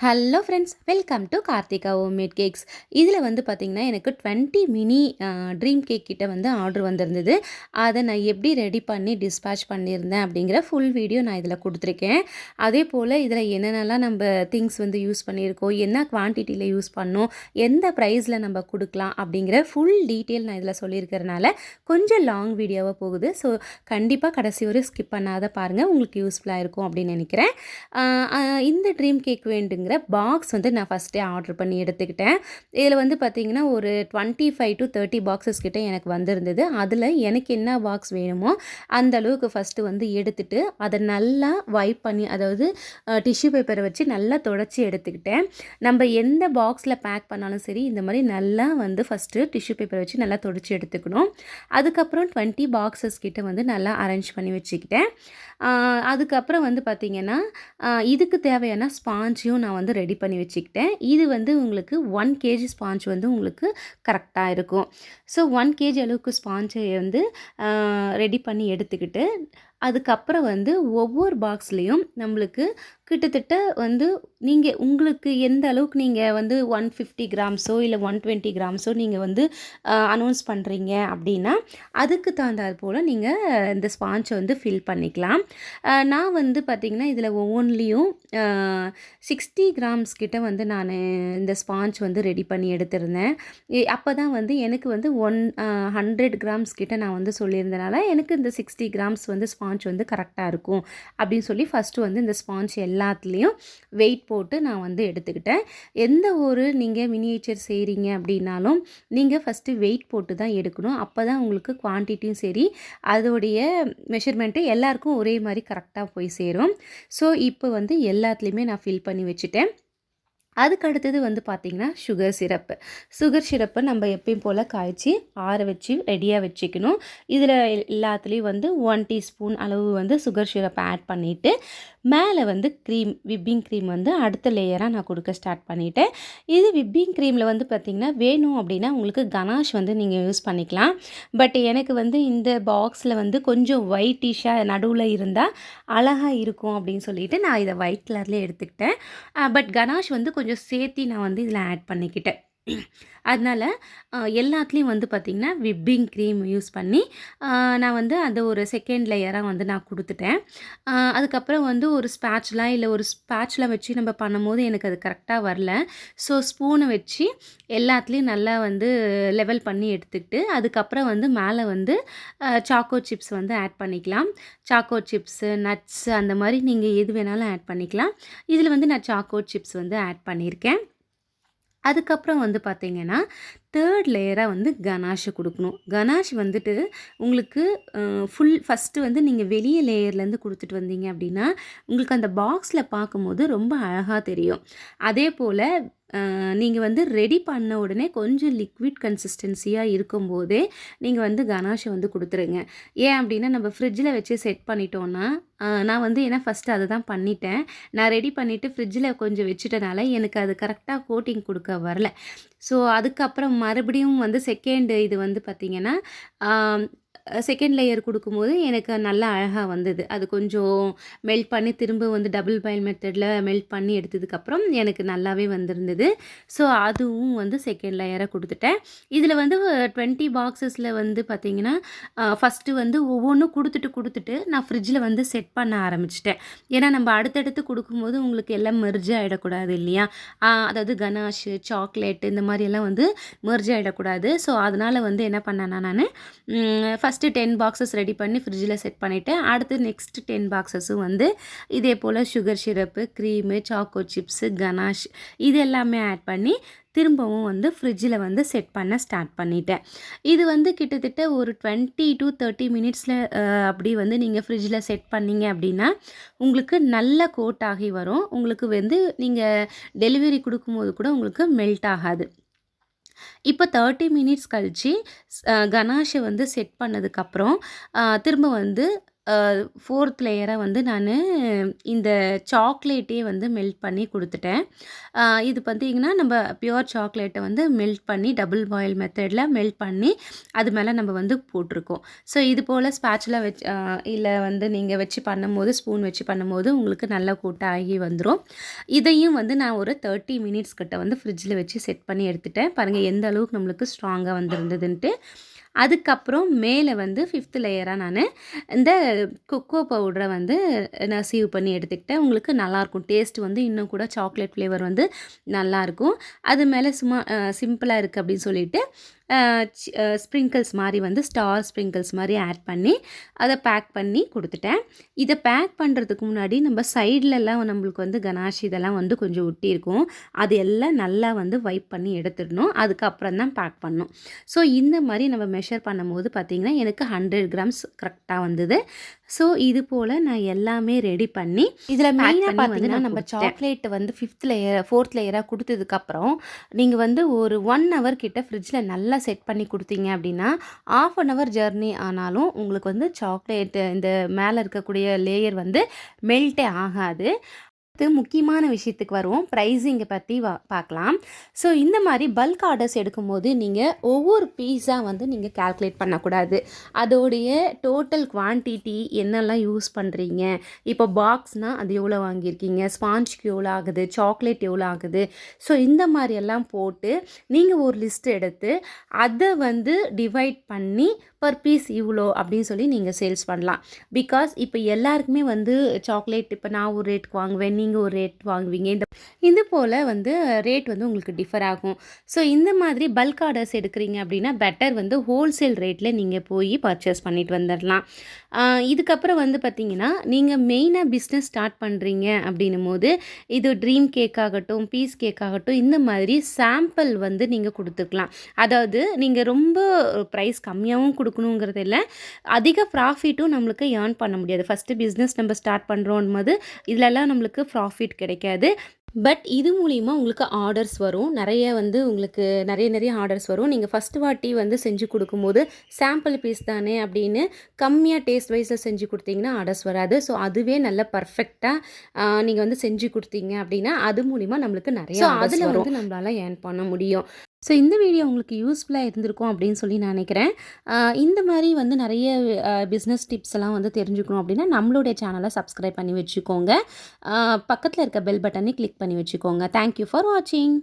Hello friends, welcome to Karthika homemade cakes. இதில் வந்து பார்த்திங்கன்னா எனக்கு 20 மினி ட்ரீம் கேக் கிட்ட வந்து ஆர்டர் வந்திருந்தது. அதை நான் எப்படி ரெடி பண்ணி டிஸ்பேட்ச் பண்ணியிருந்தேன் அப்படிங்கிற ஃபுல் வீடியோ நான் இதில் கொடுத்துருக்கேன். அதே போல் இதில் என்னென்னலாம் நம்ம திங்ஸ் வந்து யூஸ் பண்ணியிருக்கோம், என்ன குவான்டிட்டியில் யூஸ் பண்ணோம், எந்த ப்ரைஸில் நம்ம கொடுக்கலாம் அப்படிங்கிற ஃபுல் டீட்டெயில் நான் இதில் சொல்லியிருக்கிறனால கொஞ்சம் லாங் வீடியோவாக போகுது. ஸோ கண்டிப்பாக கடைசி வரை ஸ்கிப் பண்ணாத பாருங்கள், உங்களுக்கு யூஸ்ஃபுல்லாக இருக்கும் அப்படின்னு நினைக்கிறேன். இந்த ட்ரீம் கேக் வேண்டுங்க பாக்ஸ் வந்து நான் ஃபஸ்ட்டே ஆர்டர் பண்ணி எடுத்துக்கிட்டேன். இதில் வந்து பார்த்திங்கன்னா ஒரு 25 to 30 பாக்ஸஸ் கிட்ட எனக்கு வந்திருந்தது. அதில் எனக்கு என்ன பாக்ஸ் வேணுமோ அந்த அளவுக்கு ஃபஸ்ட்டு வந்து எடுத்துகிட்டு அதை நல்லா வைப் பண்ணி, அதாவது டிஷ்யூ பேப்பரை வச்சு நல்லா தொடச்சி எடுத்துக்கிட்டேன். நம்ம எந்த பாக்ஸில் பேக் பண்ணாலும் சரி இந்த மாதிரி நல்லா வந்து ஃபஸ்ட்டு டிஷ்யூ பேப்பரை வச்சு நல்லா தொடச்சி எடுத்துக்கணும். அதுக்கப்புறம் 20 பாக்ஸஸ் கிட்ட வந்து நல்லா அரேஞ்ச் பண்ணி வச்சுக்கிட்டேன். அதுக்கப்புறம் வந்து பார்த்திங்கன்னா இதுக்கு தேவையான ஸ்பாஞ்சையும் நான் வந்து ரெடி பண்ணி வச்சுக்கிட்டேன். இது வந்து உங்களுக்கு 1 kg ஸ்பாஞ்ச் வந்து உங்களுக்கு கரெக்டாக இருக்கும். ஸோ 1 kg அளவுக்கு ஸ்பாஞ்சை வந்து ரெடி பண்ணி எடுத்துக்கிட்டு அதுக்கப்புறம் வந்து ஒவ்வொரு பாக்ஸ்லேயும் நம்மளுக்கு கிட்டத்தட்ட வந்து நீங்கள் உங்களுக்கு எந்த அளவுக்கு நீங்கள் வந்து 150 கிராம்ஸோ இல்லை 120 கிராம்ஸோ நீங்கள் வந்து அனௌன்ஸ் பண்ணுறீங்க அப்படின்னா அதுக்கு தகுந்தாற் போல் நீங்கள் இந்த ஸ்பாஞ்சை வந்து ஃபில் பண்ணிக்கலாம். நான் வந்து பார்த்திங்கன்னா இதில் ஒவ்வொன்றிலையும் 60 கிராம்ஸ் கிட்ட வந்து நான் இந்த ஸ்பாஞ்ச் வந்து ரெடி பண்ணி எடுத்திருந்தேன். அப்போ தான் வந்து எனக்கு வந்து 100 கிராம்ஸ் கிட்ட நான் வந்து சொல்லியிருந்தனால எனக்கு இந்த 60 கிராம்ஸ் வந்து ஸ்பாஞ்ச் வந்து கரெக்டாக இருக்கும் அப்படின்னு சொல்லி ஃபஸ்ட்டு வந்து இந்த ஸ்பாஞ்ச் எல்லாத்துலேயும் வெயிட் போட்டு நான் வந்து எடுத்துக்கிட்டேன். எந்த ஒரு நீங்கள் மினியேச்சர் செய்கிறீங்க அப்படின்னாலும் நீங்கள் ஃபஸ்ட்டு வெயிட் போட்டு தான் எடுக்கணும். அப்போ தான் உங்களுக்கு குவான்டிட்டியும் சரி அதோடைய மெஷர்மெண்ட்டு எல்லாருக்கும் ஒரே மாதிரி கரெக்டாக போய் சேரும். ஸோ இப்போ வந்து எல்லாத்துலேயுமே நான் ஃபில் பண்ணி வச்சுட்டேன். அதுக்கு அடுத்தது வந்து பார்த்திங்கன்னா சுகர் சிரப்பை நம்ம எப்பயும் போல் காய்ச்சி ஆற வச்சு ரெடியாக வச்சுக்கணும். இதில் எல்லாத்துலேயும் வந்து 1 டீஸ்பூன் அளவு வந்து சுகர் சிரப்பை ஆட் பண்ணிவிட்டு மேலே வந்து விப்பிங் க்ரீம் வந்து அடுத்த லேயராக நான் கொடுக்க ஸ்டார்ட் பண்ணிவிட்டேன். இது விப்பிங் க்ரீமில் வந்து பார்த்திங்கன்னா வேணும் அப்படின்னா உங்களுக்கு கனாஷ் வந்து நீங்கள் யூஸ் பண்ணிக்கலாம். பட் எனக்கு வந்து இந்த பாக்ஸில் வந்து கொஞ்சம் ஒயிட்டிஷாக நடுவில் இருந்தால் அழகாக இருக்கும் அப்படின்னு சொல்லிட்டு நான் இதை ஒயிட் கலர்லேயே எடுத்துக்கிட்டேன். பட் கனாஷ் வந்து கொஞ்சம் சேர்த்தி நான் வந்து இதில் ஆட் பண்ணிக்கிட்டேன். அதனால் எல்லாத்துலேயும் வந்து பார்த்திங்கன்னா விப்பிங் க்ரீம் யூஸ் பண்ணி நான் வந்து அந்த ஒரு செகண்ட் லேயராக வந்து நான் கொடுத்துட்டேன். அதுக்கப்புறம் வந்து ஒரு ஸ்பேட்ச்லா வச்சு நம்ம பண்ணும்போது எனக்கு அது கரெக்டாக வரல. ஸோ ஸ்பூனை வச்சு எல்லாத்துலேயும் நல்லா வந்து லெவல் பண்ணி எடுத்துக்கிட்டு அதுக்கப்புறம் வந்து மேலே வந்து சாக்கோ சிப்ஸ் வந்து ஆட் பண்ணிக்கலாம். சாக்கோ சிப்ஸு, நட்ஸு அந்த மாதிரி நீங்கள் எது வேணாலும் ஆட் பண்ணிக்கலாம். இதில் வந்து நான் சாக்கோ சிப்ஸ் வந்து ஆட் பண்ணியிருக்கேன். அதுக்கப்புறம் வந்து பார்த்திங்கன்னா 3rd லேயராக வந்து கனாஷ் கொடுக்கணும். கனாஷ் வந்துட்டு உங்களுக்கு ஃபஸ்ட்டு வந்து நீங்கள் வெளியே லேயர்லேருந்து கொடுத்துட்டு வந்தீங்க அப்படின்னா உங்களுக்கு அந்த பாக்ஸில் பார்க்கும்போது ரொம்ப அழகாக தெரியும். அதே போல் நீங்கள் வந்து ரெடி பண்ண உடனே கொஞ்சம் லிக்விட் கன்சிஸ்டன்சியாக இருக்கும்போதே நீங்கள் வந்து கனாஷை வந்து கொடுத்துருங்க. ஏன் அப்படின்னா நம்ம ஃப்ரிட்ஜில் வச்சு செட் பண்ணிட்டோன்னா நான் வந்து ஏன்னா ஃபஸ்ட்டு அதை தான் பண்ணிட்டேன். நான் ரெடி பண்ணிவிட்டு ஃப்ரிட்ஜில் கொஞ்சம் வச்சுட்டனால எனக்கு அது கரெக்டாக கோட்டிங் கொடுக்க வரல. ஸோ அதுக்கப்புறம் மறுபடியும் வந்து செகண்ட் இது வந்து பார்த்திங்கன்னா செகண்ட் லேயர் கொடுக்கும்போது எனக்கு நல்லா அழகாக வந்தது. அது கொஞ்சம் மெல்ட் பண்ணி திரும்ப வந்து டபுள் பாயில் மெத்தடில் மெல்ட் பண்ணி எடுத்ததுக்கப்புறம் எனக்கு நல்லாவே வந்திருந்தது. ஸோ அதுவும் வந்து செகண்ட் லேயராக கொடுத்துட்டேன். இதில் வந்து 20 பாக்ஸஸில் வந்து பார்த்திங்கன்னா ஃபஸ்ட்டு வந்து ஒவ்வொன்றும் கொடுத்துட்டு நான் ஃப்ரிட்ஜில் வந்து செட் பண்ண ஆரம்பிச்சிட்டேன். ஏன்னா நம்ம அடுத்தடுத்து கொடுக்கும்போது உங்களுக்கு எல்லாம் மெர்ஜ் ஆகிடக்கூடாது இல்லையா? அதாவது கனாஷு, சாக்லேட் இந்த மாதிரியெல்லாம் வந்து மெர்ஜ் ஆகிடக்கூடாது. ஸோ அதனால் வந்து என்ன பண்ணேன்னா நான் ஃபஸ்ட்டு 10 பாக்ஸஸ் ரெடி பண்ணி ஃப்ரிட்ஜில் செட் பண்ணிவிட்டேன். அடுத்து நெக்ஸ்ட் 10 பாக்ஸஸும் வந்து இதே போல் sugar syrup, cream, choco chips, ganache இது எல்லாமே ஆட் பண்ணி திரும்பவும் வந்து ஃப்ரிட்ஜில் வந்து செட் பண்ண ஸ்டார்ட் பண்ணிட்டேன். இது வந்து கிட்டத்தட்ட ஒரு 20 to 30 மினிட்ஸில் அப்படி வந்து நீங்கள் ஃப்ரிட்ஜில் செட் பண்ணிங்க அப்படின்னா உங்களுக்கு நல்ல கோட் ஆகி வரும். உங்களுக்கு வந்து நீங்கள் டெலிவரி கொடுக்கும்போது கூட உங்களுக்கு மெல்ட் ஆகாது. இப்போ 30 மினிட்ஸ் கழித்து கனாஷை வந்து செட் பண்ணதுக்கப்புறம் திரும்ப வந்து 4த் லேயரா வந்து நானு இந்த சாக்லேட்டே வந்து மெல்ட் பண்ணி குடுத்துட்டேன். இது பார்த்தீங்கன்னா, நம்ப பியூர் சாக்லேட்ட வந்து மெல்ட் பண்ணி டபுள் பாயில் மெத்தட்ல மெல்ட் பண்ணி, அது மேல நம்ம வந்து போட்டுருக்கோம். ஸோ இது போல ஸ்பேச்சுலா வச்சு இல்ல வந்து நீங்க வச்சு பண்ணும்போது, ஸ்பூன் வச்சு பண்ணும்போது உங்களுக்கு நல்லா கோட் ஆகி வந்துரும். இதையும் வந்து நான் ஒரு 30 மினிட்ஸ் கிட்ட வந்து ஃப்ரிட்ஜில வச்சு செட் பண்ணி எடுத்துட்டேன். பாருங்க எந்த அளவுக்கு நம்மளுக்கு ஸ்ட்ராங்கா வந்திருந்ததுன்ட்டு. அதுக்கப்புறம் மேலே வந்து 5த் லேயரா நானு இந்த கொக்கோ பவுடர வந்து நான் சீவ் பண்ணி எடுத்துக்கிட்டேன். உங்களுக்கு நல்லாயிருக்கும். டேஸ்ட் வந்து இன்னும் கூட சாக்லேட் ஃப்ளேவர் வந்து நல்லாயிருக்கும். அது மேலே சும்மா சிம்பிளா இருக்கு அப்படின்னு சொல்லிட்டு ஸ்ப்ரிங்கிள்ஸ் மாரி வந்து ஸ்டார் ஸ்ப்ரிங்கிள்ஸ் மாரி ஆட் பண்ணி, அத பேக் பண்ணி குடுத்துட்டேன். இத பேக் பண்ணுறதுக்கு முன்னாடி நம்ம சைட்லலாம் நம்மளுக்கு வந்து கனாஷ் இதெல்லாம் வந்து கொஞ்சம் ஒட்டியிருக்கும். அது எல்லாம் நல்லா வந்து வைப் பண்ணி எடுத்துடணும். அதுக்கப்புறம் தான் பேக் பண்ணணும். ஸோ இந்த மாரி நம்ம மெஷர் பண்ணும்போது பார்த்தீங்கன்னா, எனக்கு 100 கிராம்ஸ் கரெக்ட்டா வந்தது. ஸோ இது போல நான் எல்லாமே ரெடி பண்ணி, இதில பேக் மெயினா பண்ணி வந்து பார்த்தீங்கன்னா, நான் நம்ம குடுத்துட்டேன். சாக்லேட் வந்து 4த் லேயரா குடுத்ததுக்கப்புறம், நீங்க வந்து ஒரு 1 ஹவர் கிட்ட ஃப்ரிட்ஜில நல்லா செட் பண்ணி குடுத்தீங்க அப்படின்னா, 1/2 அன் ஹவர் ஜர்னி ஆனாலும் உங்களுக்கு வந்து சாக்லேட் இந்த மேல இருக்கக்கூடிய லேயர் வந்து மெல்ட்டே ஆகாது. அடுத்து முக்கியமான விஷயத்துக்கு வருவோம். பிரைஸிங்க பத்தி பார்க்கலாம். ஸோ இந்த மாரி பல்க் ஆர்டர்ஸ் எடுக்கும்போது, நீங்க ஒவ்வொரு பீஸா வந்து நீங்க கால்குலேட் பண்ணக்கூடாது. அதோடைய டோட்டல் குவான்டிட்டி என்னெல்லாம் யூஸ் பண்ணுறீங்க. இப்போ பாக்ஸ்னா அது எவ்வளோ வாங்கியிருக்கீங்க, ஸ்பாஞ்ச்க்கு எவ்வளோ ஆகுது, சாக்லேட் எவ்வளோ ஆகுது. ஸோ இந்த மாரியெல்லாம் போட்டு, நீங்க ஒரு லிஸ்ட் எடுத்து, அத வந்து டிவைட் பண்ணி பர் பீஸ் இவ்வளோ அப்படின்னு சொல்லி நீங்க சேல்ஸ் பண்ணலாம். பிகாஸ் இப்போ எல்லாருக்குமே வந்து சாக்லேட் இப்போ நான் ஒரு ரேட்டுக்கு வாங்குவேன். நீங்க ஒரு ரேட் வாங்குவீங்க. இது போல வந்து ரேட் வந்து உங்களுக்கு டிஃபர் ஆகும். ஸோ இந்த மாதிரி பல்க் ஆர்டர்ஸ் எடுக்கிறீங்க அப்படின்னா, பெட்டர் வந்து ஹோல்சேல் ரேட்ல நீங்க போய் பர்ச்சேஸ் பண்ணிட்டு வந்துடலாம். இதுக்கப்புறம் வந்து பார்த்தீங்கன்னா, நீங்க மெயினா பிஸ்னஸ் ஸ்டார்ட் பண்றீங்க அப்படின்னும்போது, இது ட்ரீம் கேக் ஆகட்டும், பீஸ் கேக் ஆகட்டும், இந்த மாதிரி சாம்பிள் வந்து நீங்க குடுத்துக்கலாம். அதாவது நீங்க ரொம்ப பிரைஸ் கம்மியாவும் குடுக்கணுங்கிறது இல்ல. அதிக ப்ராஃபிட்டும் நம்மளுக்கு ஏர்ன் பண்ண முடியாது. ஃபர்ஸ்ட்டு பிஸ்னஸ் நம்ம ஸ்டார்ட் பண்ணுறோன்னும்போது, இதுலலாம் நம்மளுக்கு ப்ராஃபிட் கிடைக்காது. பட் இது மூலியமா உங்களுக்கு ஆர்டர்ஸ் வரும். நெறைய வந்து உங்களுக்கு நெறைய ஆர்டர்ஸ் வரும். நீங்க ஃபர்ஸ்ட் வாட்டி வந்து செஞ்சு குடுக்கும்போது, சாம்பிள் பீஸ் தானே அப்படின்னு கம்மியா டேஸ்ட் வைஸ்ல செஞ்சு குடுத்தீங்கன்னா, ஆர்டர்ஸ் வராது. ஸோ அதுவே நல்ல பெர்ஃபெக்ட்டா நீங்க வந்து செஞ்சு குடுத்தீங்க அப்படின்னா, அது மூலியமா நம்மளுக்கு நெறைய ஆர்டர்ஸ் வரும். அதுல வந்து நம்மளால ஏர்ன் பண்ண முடியும். ஸோ இந்த வீடியோ உங்களுக்கு யூஸ்ஃபுல்லா இருந்திருக்கும் அப்படின்னு சொல்லி நான் நினைக்கிறேன். இந்த மாரி வந்து நெறைய பிஸ்னஸ் டிப்ஸ் எல்லாம் வந்து தெரிஞ்சுக்கணும் அப்படின்னா, நம்மளுடைய சேனல சப்ஸ்கிரைப் பண்ணி வச்சுக்கோங்க. பக்கத்துல இருக்க பெல் பட்டனை கிளிக் பண்ணி வச்சுக்கோங்க. தேங்க் யூ ஃபார் வாட்சிங்.